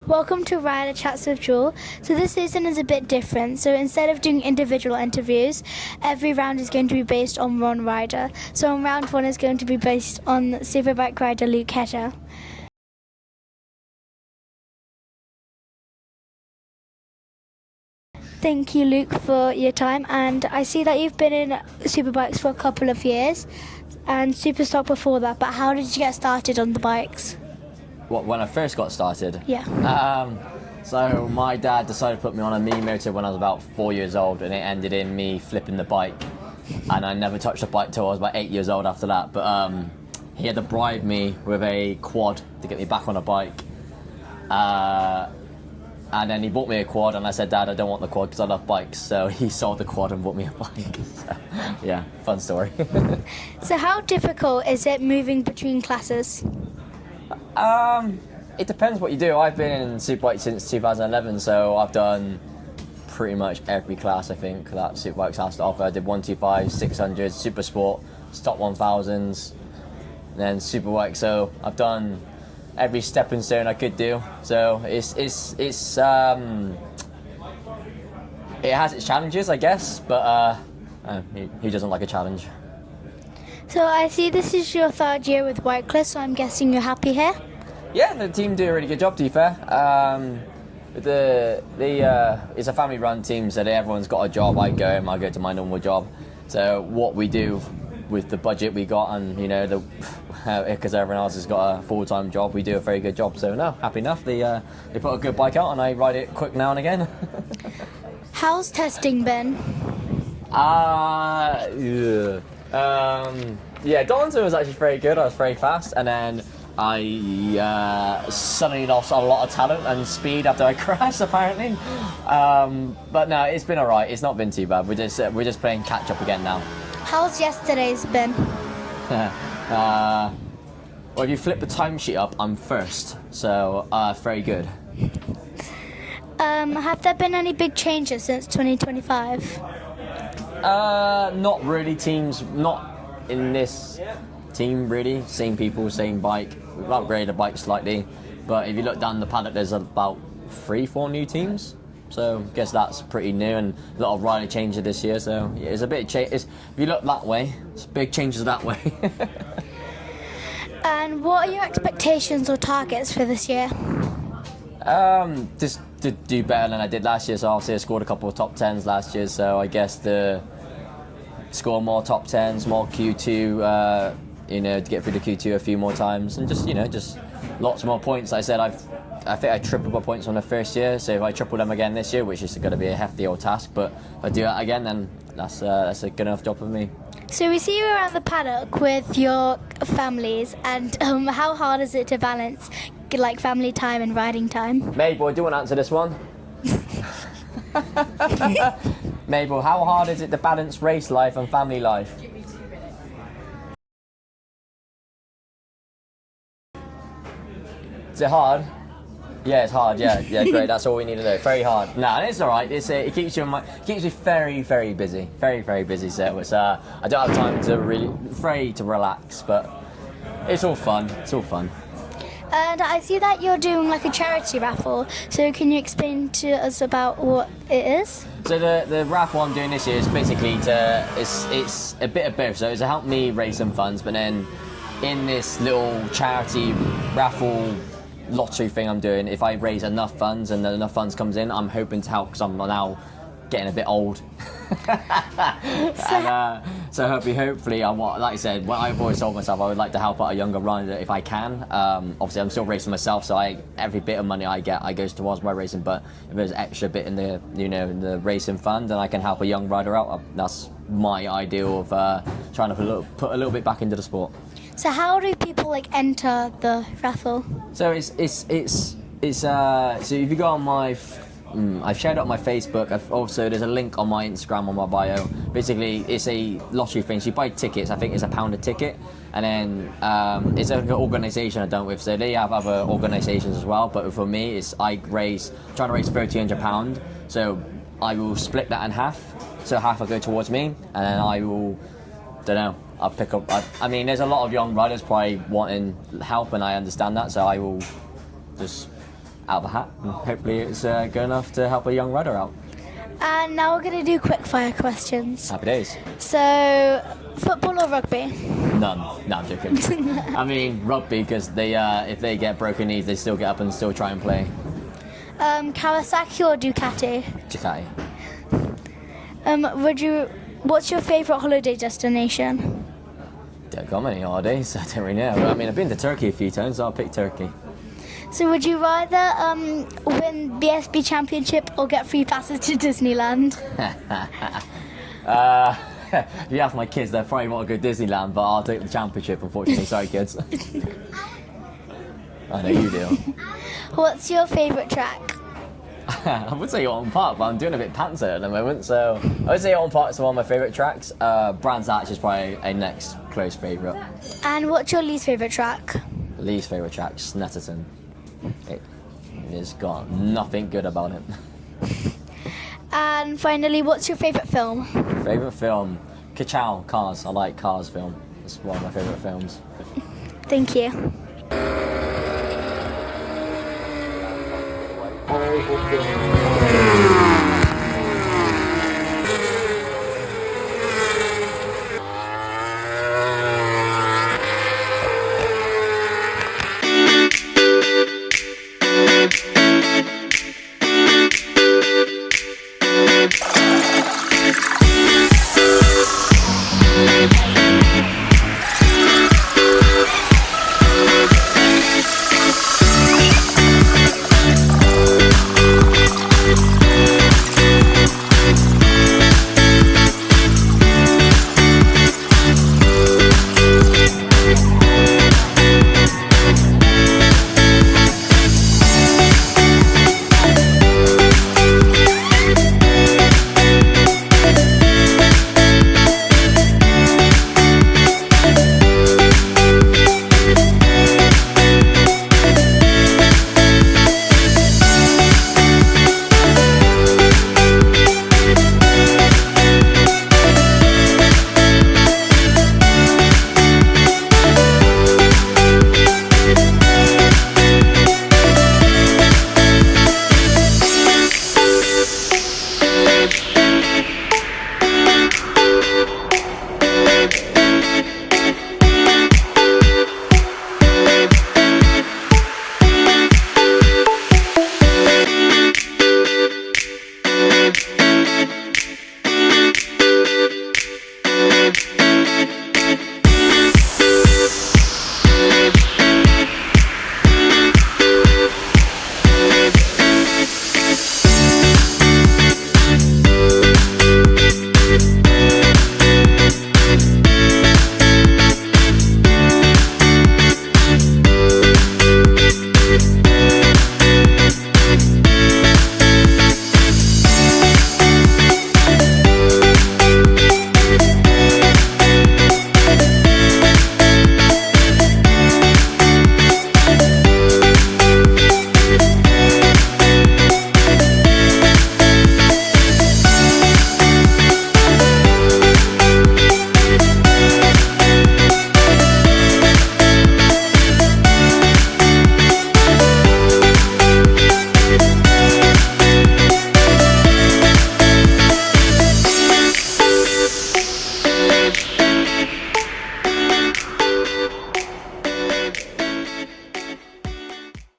Welcome to Rider Chats with Jewel. So this season is a bit different. So instead of doing individual interviews, every round is going to be based on one rider. So round one is going to be based on superbike rider Luke Hedger. Thank you, Luke, for your time. And I see that you've been in superbikes for a couple of years and superstock before that. But how did you get started on the bikes? What, when I first got started? Yeah. So my dad decided to put me on a mini motor when I was about 4 years old, and it ended in me flipping the bike. And I never touched the bike till I was about 8 years old after that. But he had to bribe me with a quad to get me back on a bike. And then he bought me a quad, and I said, Dad, I don't want the quad because I love bikes. So he sold the quad and bought me a bike. So, yeah, fun story. So how difficult is it moving between classes? It depends what you do. I've been in Superbike since 2011, so I've done pretty much every class I think that Superbikes has to offer. I did 125, 600, Super Sport, Stock 1000s, then Superbike. So I've done every stepping stone I could do. So it has its challenges, I guess, but who doesn't like a challenge? So I see this is your third year with Whitecliffe, so I'm guessing you're happy here? Yeah, the team do a really good job, to be fair. It's a family-run team, so everyone's got a job. I go to my normal job. So what we do with the budget we got, and because everyone else has got a full-time job, we do a very good job. So no, happy enough. They put a good bike out, and I ride it quick now and again. How's testing been? Darlington was actually very good. I was very fast, and then I suddenly lost a lot of talent and speed after I crashed, apparently. But no, it's been alright. It's not been too bad. We're just playing catch up again now. How's yesterday's been? Well, if you flip the timesheet up, I'm first, so very good. Have there been any big changes since 2025? Not really. Teams, not in this team really. Same people, same bike. We've upgraded the bike slightly, but if you look down the paddock, there's about 3-4 new teams. So I guess that's pretty new, and a lot of rider changes this year. So yeah, it's a bit of change. If you look that way, it's big changes that way. And what are your expectations or targets for this year? Just to do better than I did last year. So obviously I scored a couple of top 10s last year. So I guess to score more top 10s, more Q2. To get through the Q2 a few more times, and just lots more points. Like I said, I think I tripled my points on the first year, so if I triple them again this year, which is going to be a hefty old task, but if I do that again, then that's a good enough job for me. So we see you around the paddock with your families, and how hard is it to balance like family time and riding time? Mabel, do you want to answer this one? Mabel, how hard is it to balance race life and family life? Is it hard? Yeah, it's hard. Yeah, great. That's all we need to know. Very hard. No, it's all right. It keeps you very, very busy. Very, very busy. So it's I don't have time to relax, but it's all fun. It's all fun. And I see that you're doing like a charity raffle. So can you explain to us about what it is? So the raffle I'm doing this year is basically it's a bit of both. So it's to help me raise some funds, but then in this little charity raffle lottery thing I'm doing, if I raise enough funds and then enough funds comes in, I'm hoping to help because I'm now getting a bit old. So hopefully like I said, what I've always told myself, I would like to help out a younger rider if I can. Obviously I'm still racing myself, so every bit of money I get goes towards my racing, but if there's extra bit in the in the racing fund, then I can help a young rider out. That's my ideal of trying to put a little bit back into the sport. So how do people enter the raffle? So it's so if you go on my I've shared it on my Facebook. There's a link on my Instagram on my bio. Basically, it's a lottery thing. So you buy tickets. I think it's £1 a ticket, and then it's like an organisation I'm done with. So they have other organisations as well. But for me, it's trying to raise £1,300. So I will split that in half. So half will go towards me, and then I will, I'll pick up. I mean, there's a lot of young riders probably wanting help, and I understand that. So I will just out of a hat, and hopefully it's good enough to help a young rider out. And now we're going to do quickfire questions. Happy days. So, football or rugby? None. No, I'm joking. I mean, rugby, because they, if they get broken knees, they still get up and still try and play. Kawasaki or Ducati? Ducati. What's your favourite holiday destination? Don't got many holidays, I don't really know. I mean, I've been to Turkey a few times, so I'll pick Turkey. So would you rather win BSB Championship or get free passes to Disneyland? If you ask my kids, they probably want to go Disneyland, but I'll take the championship, unfortunately. Sorry, kids. I know you do. What's your favourite track? I would say Oulton Park, but I'm doing a bit pantsing at the moment, so I would say Oulton Park's one of my favourite tracks. Brands Hatch is probably a next close favourite. And what's your least favourite track? Least favourite track, Snetterton. It's got nothing good about it. And finally, what's your favourite film? Favourite film? Ka-chow, Cars. I like Cars film. It's one of my favourite films. Thank you.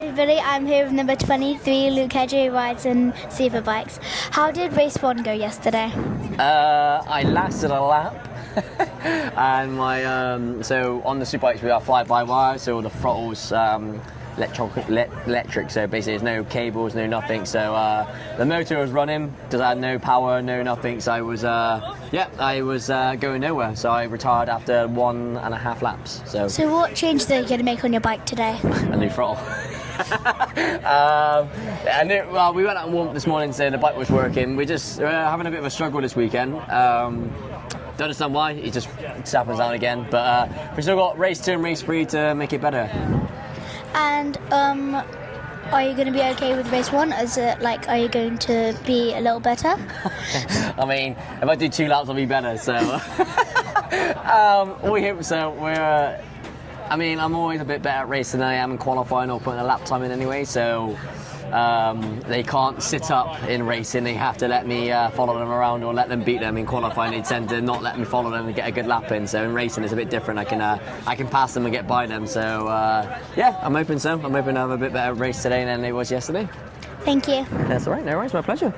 Everybody, I'm here with number 23, Luke Hedger, who rides in super bikes. How did race 1 go yesterday? I lasted a lap. And my so on the super bikes we are fly-by-wire, so the throttle's electric, so basically there's no cables, no nothing, so the motor was running because I had no power, no nothing, so I was going nowhere, so I retired after 1.5 laps. So what changes are you going to make on your bike today? A new throttle. We went out and warmed this morning, so the bike was working. We're having a bit of a struggle this weekend. Don't understand why, it just happens down again, but we've still got race 2 and race 3 to make it better. And are you going to be okay with race 1? Are you going to be a little better? I mean, if I do 2 laps, I'll be better. So we hope so. I'm always a bit better at racing than I am in qualifying or putting a lap time in anyway. So they can't sit up in racing. They have to let me follow them around or let them beat them. In qualifying, they tend to not let me follow them and get a good lap in. So in racing, it's a bit different. I can pass them and get by them. So yeah, I'm hoping so. I'm hoping to have a bit better race today than it was yesterday. Thank you. That's all right. No worries. My pleasure.